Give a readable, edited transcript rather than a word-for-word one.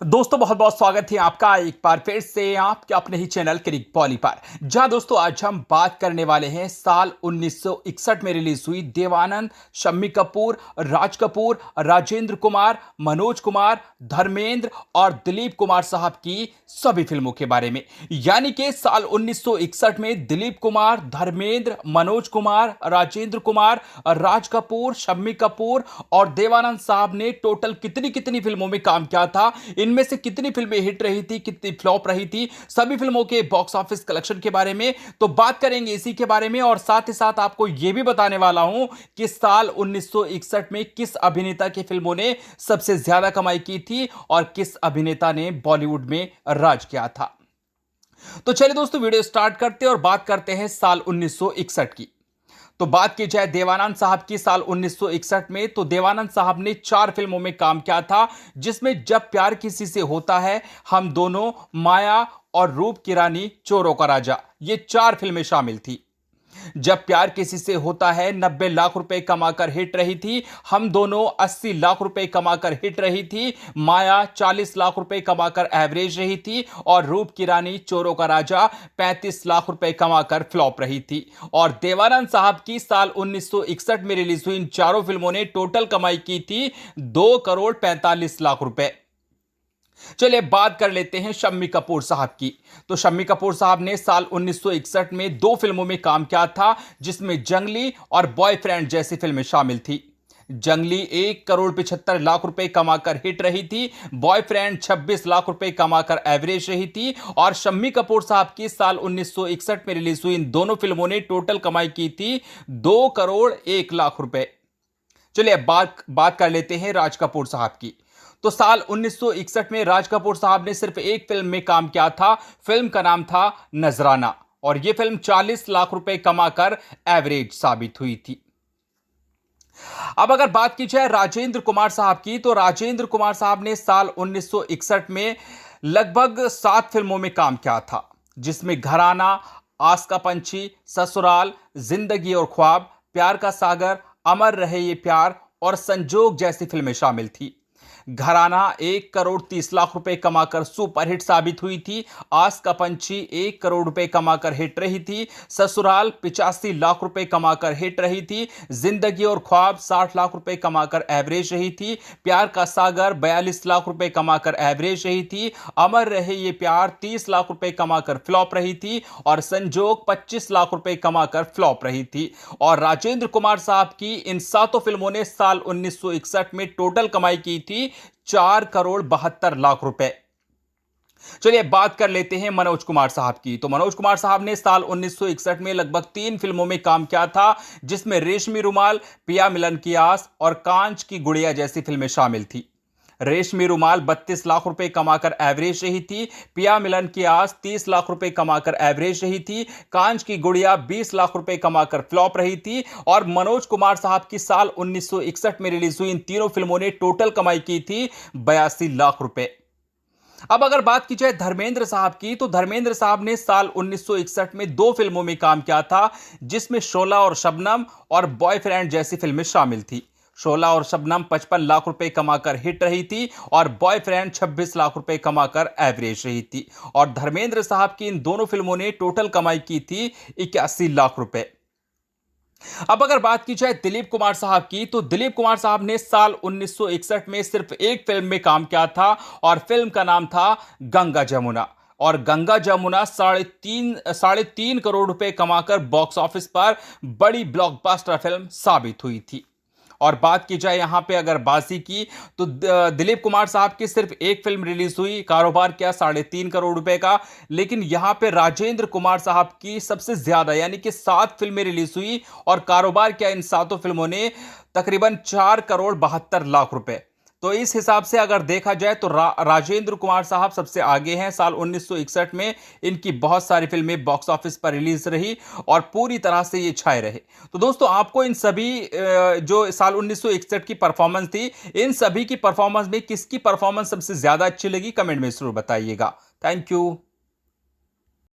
दोस्तों बहुत बहुत स्वागत है आपका एक बार फिर से आपके अपने ही चैनल क्रिक पॉली पर। जहां दोस्तों आज हम बात करने वाले हैं साल 1961 में रिलीज हुई देवानंद, शम्मी कपूर, राज कपूर, राजेंद्र कुमार, मनोज कुमार, धर्मेंद्र और दिलीप कुमार साहब की सभी फिल्मों के बारे में। यानी कि साल 1961 में दिलीप कुमार, धर्मेंद्र, मनोज कुमार, राजेंद्र कुमार, राज कपूर, शम्मी कपूर और देवानंद साहब ने टोटल कितनी कितनी फिल्मों में काम किया था, इनमें से कितनी फिल्में हिट रही थी, कितनी फ्लॉप रही थी, सभी फिल्मों के बॉक्स ऑफिस कलेक्शन के बारे में तो बात करेंगे इसी के बारे में। और साथ ही साथ आपको यह भी बताने वाला हूं कि साल 1961 में किस अभिनेता की फिल्मों ने सबसे ज्यादा कमाई की थी और किस अभिनेता ने बॉलीवुड में राज किया था। तो चलिए दोस्तों वीडियो स्टार्ट करते हैं और बात करते हैं साल 1961 की। तो बात की जाए देवानंद साहब की साल 1961 में, तो देवानंद साहब ने 4 फिल्मों में काम किया था, जिसमें जब प्यार किसी से होता है, हम दोनों, माया और रूप की रानी, चोरों का राजा, ये 4 फिल्में शामिल थी। जब प्यार किसी से होता है 90 लाख रुपए कमाकर हिट रही थी, हम दोनों 80 लाख रुपए कमाकर हिट रही थी, माया 40 लाख रुपए कमाकर एवरेज रही थी और रूप की रानी, चोरों का राजा 35 लाख रुपए कमाकर फ्लॉप रही थी। और देवानंद साहब की साल 1961 में रिलीज हुई इन चारों फिल्मों ने टोटल कमाई की थी 2 करोड़ 45 लाख रुपए। चलिए बात कर लेते हैं शम्मी कपूर साहब की। तो शम्मी कपूर साहब ने साल 1961 में 2 फिल्मों में काम किया था, जिसमें जंगली और बॉयफ्रेंड जैसी फिल्में शामिल थी। जंगली 1 करोड़ 75 लाख रुपए कमाकर हिट रही थी, बॉयफ्रेंड 26 लाख रुपए कमाकर एवरेज रही थी। और शम्मी कपूर साहब की साल 1961 में रिलीज हुई इन दोनों फिल्मों ने टोटल कमाई की थी 2 करोड़ 1 लाख रुपए। चलिए बात कर लेते हैं राज कपूर साहब की। तो साल 1961 में राज कपूर साहब ने सिर्फ एक फिल्म में काम किया था, फिल्म का नाम था नजराना, और यह फिल्म 40 लाख रुपए कमाकर एवरेज साबित हुई थी। अब अगर बात की जाए राजेंद्र कुमार साहब की, तो राजेंद्र कुमार साहब ने साल 1961 में लगभग 7 फिल्मों में काम किया था, जिसमें घराना, आस का पंछी, ससुराल, जिंदगी और ख्वाब, प्यार का सागर, अमर रहे ये प्यार और संजोग जैसी फिल्में शामिल थी। घराना 1 करोड़ 30 लाख रुपए कमाकर सुपरहिट साबित हुई थी, आस का पंछी 1 करोड़ रुपए कमाकर हिट रही थी, ससुराल 85 लाख रुपए कमाकर हिट रही थी, जिंदगी और ख्वाब 60 लाख रुपए कमाकर एवरेज रही थी, प्यार का सागर 42 लाख रुपए कमाकर एवरेज रही थी, अमर रहे ये प्यार 30 लाख रुपए कमाकर फ्लॉप रही थी और संजोग 25 लाख रुपए कमाकर फ्लॉप रही थी। और राजेंद्र कुमार साहब की इन 7 फिल्मों ने साल 1961 में टोटल कमाई की थी 4 करोड़ 72 लाख रुपए। चलिए बात कर लेते हैं मनोज कुमार साहब की। तो मनोज कुमार साहब ने साल 1961 में लगभग 3 फिल्मों में काम किया था, जिसमें रेशमी रुमाल, पिया मिलन की आस और कांच की गुड़िया जैसी फिल्में शामिल थी। रेशमी रुमाल 32 लाख रुपए कमाकर एवरेज रही थी, पिया मिलन की आस 30 लाख रुपए कमाकर एवरेज रही थी, कांच की गुड़िया 20 लाख रुपए कमाकर फ्लॉप रही थी। और मनोज कुमार साहब की साल 1961 में रिलीज हुई इन तीनों फिल्मों ने टोटल कमाई की थी 82 लाख रुपए। अब अगर बात की जाए धर्मेंद्र साहब की, तो धर्मेंद्र साहब ने साल 1961 में 2 फिल्मों में काम किया था, जिसमें शोला और शबनम और बॉयफ्रेंड जैसी फिल्में शामिल थी। शोला और शबनम 55 लाख रुपए कमाकर हिट रही थी और बॉयफ्रेंड 26 लाख रुपए कमाकर एवरेज रही थी। और धर्मेंद्र साहब की इन दोनों फिल्मों ने टोटल कमाई की थी 81 लाख रुपए। अब अगर बात की जाए दिलीप कुमार साहब की, तो दिलीप कुमार साहब ने साल 1961 में सिर्फ एक फिल्म में काम किया था और फिल्म का नाम था गंगा जमुना। और गंगा जमुना साढ़े तीन करोड़ रुपए कमाकर बॉक्स ऑफिस पर बड़ी ब्लॉकबस्टर फिल्म साबित हुई थी। और बात की जाए यहां पे अगर बाजी की, तो दिलीप कुमार साहब की सिर्फ एक फिल्म रिलीज हुई, कारोबार किया 3.5 करोड़ रुपए का। लेकिन यहां पे राजेंद्र कुमार साहब की सबसे ज्यादा यानी कि 7 फिल्में रिलीज हुई और कारोबार किया इन 7 फिल्मों ने तकरीबन 4 करोड़ 72 लाख रुपए। तो इस हिसाब से अगर देखा जाए तो राजेंद्र कुमार साहब सबसे आगे हैं। साल 1961 में इनकी बहुत सारी फिल्में बॉक्स ऑफिस पर रिलीज रही और पूरी तरह से ये छाए रहे। तो दोस्तों आपको इन सभी जो साल 1961 की परफॉर्मेंस थी, इन सभी की परफॉर्मेंस में किसकी परफॉर्मेंस सबसे ज्यादा अच्छी लगी, कमेंट में जरूर बताइएगा। Thank you.